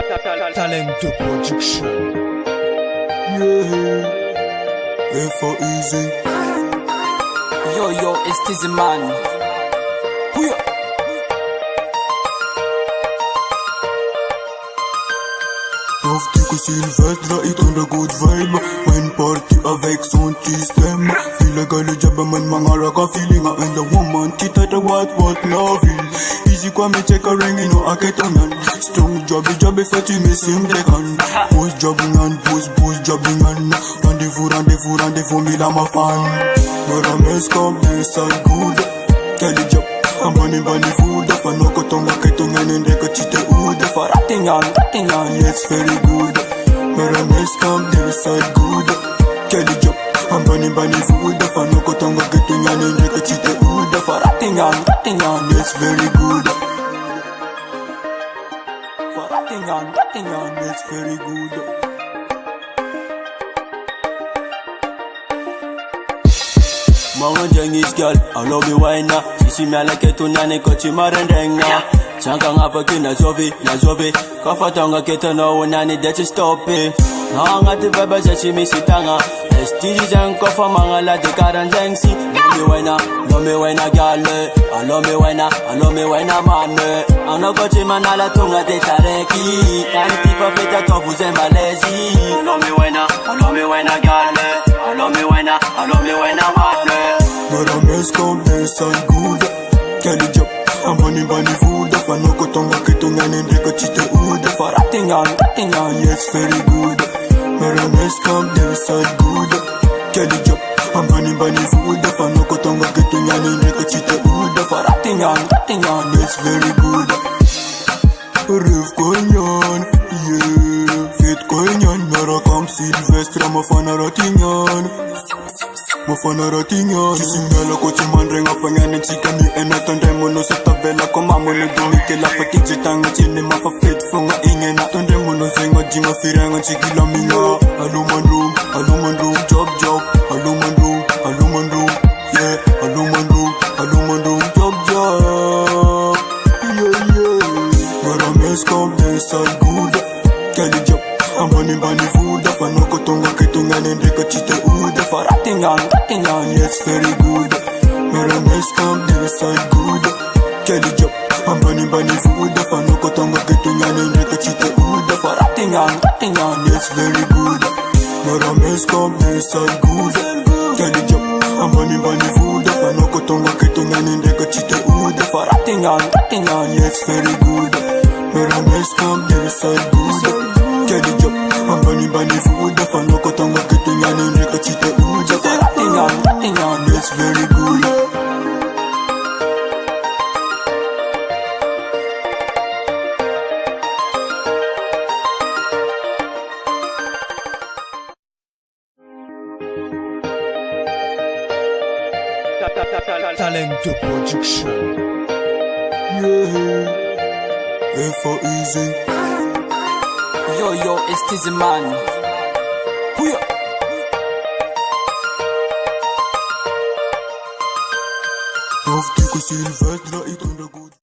Talento Production. Yeah, for easy. Yo, it's Tizzy Man. Bouya. Profite que Sylvestre est on the good vibe. Wine party avec son système. Illegal job man mangaraka feeling and the woman kita the what novel. Easy kwa me check a ring you know I get on yan. Strong job fati me sim de kan. Post jobbing and post jobbing and rendezvous me la ma fan. But I mess come this side good. Kelly job I'm bunny food. If I know kotonga ketonga nende kachite ud. If I ratting on, yes very good. But I mess come this side good. Kelly job I'm bunny food. If I know kotonga ketonga nende kachite ud. If I ratting on, yes very good. If I ratting on, yes very good. Mga Chinese girl, I love you wine na. Sisi me like to nane kochi marendeng na. Chanka ngapa kina zovi. Kafatanga keta no nane that you stop it. Na ngati baba sachi misitanga. STG jang kofa mangala de karanjengsi. Love me wine girl. I love me wine man. Ano kochi manala tunga de tareki. Tani tipa feta tofu zembalezi. Love me wine girl. I love me wine man. But I mess come this and good. Kelly job, I'm bunny food. If I know kotonga ketonga nende kachite ud. If I ratting on, yes very good. But I mess come this and good. Kelly job, I'm bunny food. If I know kotonga ketonga nende kachite ud. If I ratting on, yes very good. Riff konyan, yeah. Fit konyan, nara kam Sylvestre, mafana ratingan. Mafana ratingan. Chisimela kochi mandrenga fanyane chikani enatonde mono setavela koma mono dumike la fatije tanga chini mafa fit funga ingena tonde mono zenga jinga firanga chikila minga. Aluman room, job. Aluman room, yeah. Aluman room, job. Yeah. But I mess come this and good. Kelly job, I'm bunny food. If I know kotonga ketonga nende kachite ud. If I ratting on, yes very good. But I mess come this and good. Kelly job, I'm bunny food. If I know kotonga ketonga nende kachite ud. If I ratting on, yes very good. But I mess come this and good. Kelly job, I'm bunny food. If I know kotonga ketonga nende kachite ud. If I ratting on, yes very good. But I mess come this and good. Kelly job, I'm bunny food. If I know kotonga ketonga nende kachite ud. If I ratting on, yes very good. Talento Production. Yeah, for easy. Yo, it's Tizzy Man. Bouya. Profite que Sylvestre est on the good.